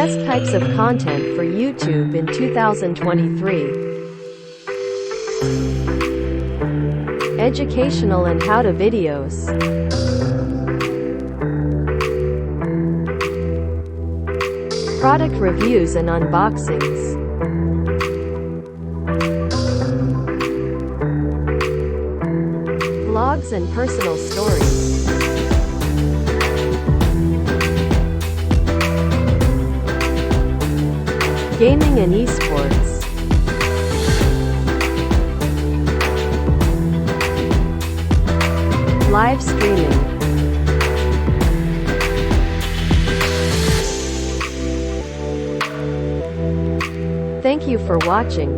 Best types of content for YouTube in 2023. Educational and how-to videos. Product reviews and unboxings. Vlogs and personal stories. Gaming and esports. Live streaming. Thank you for watching.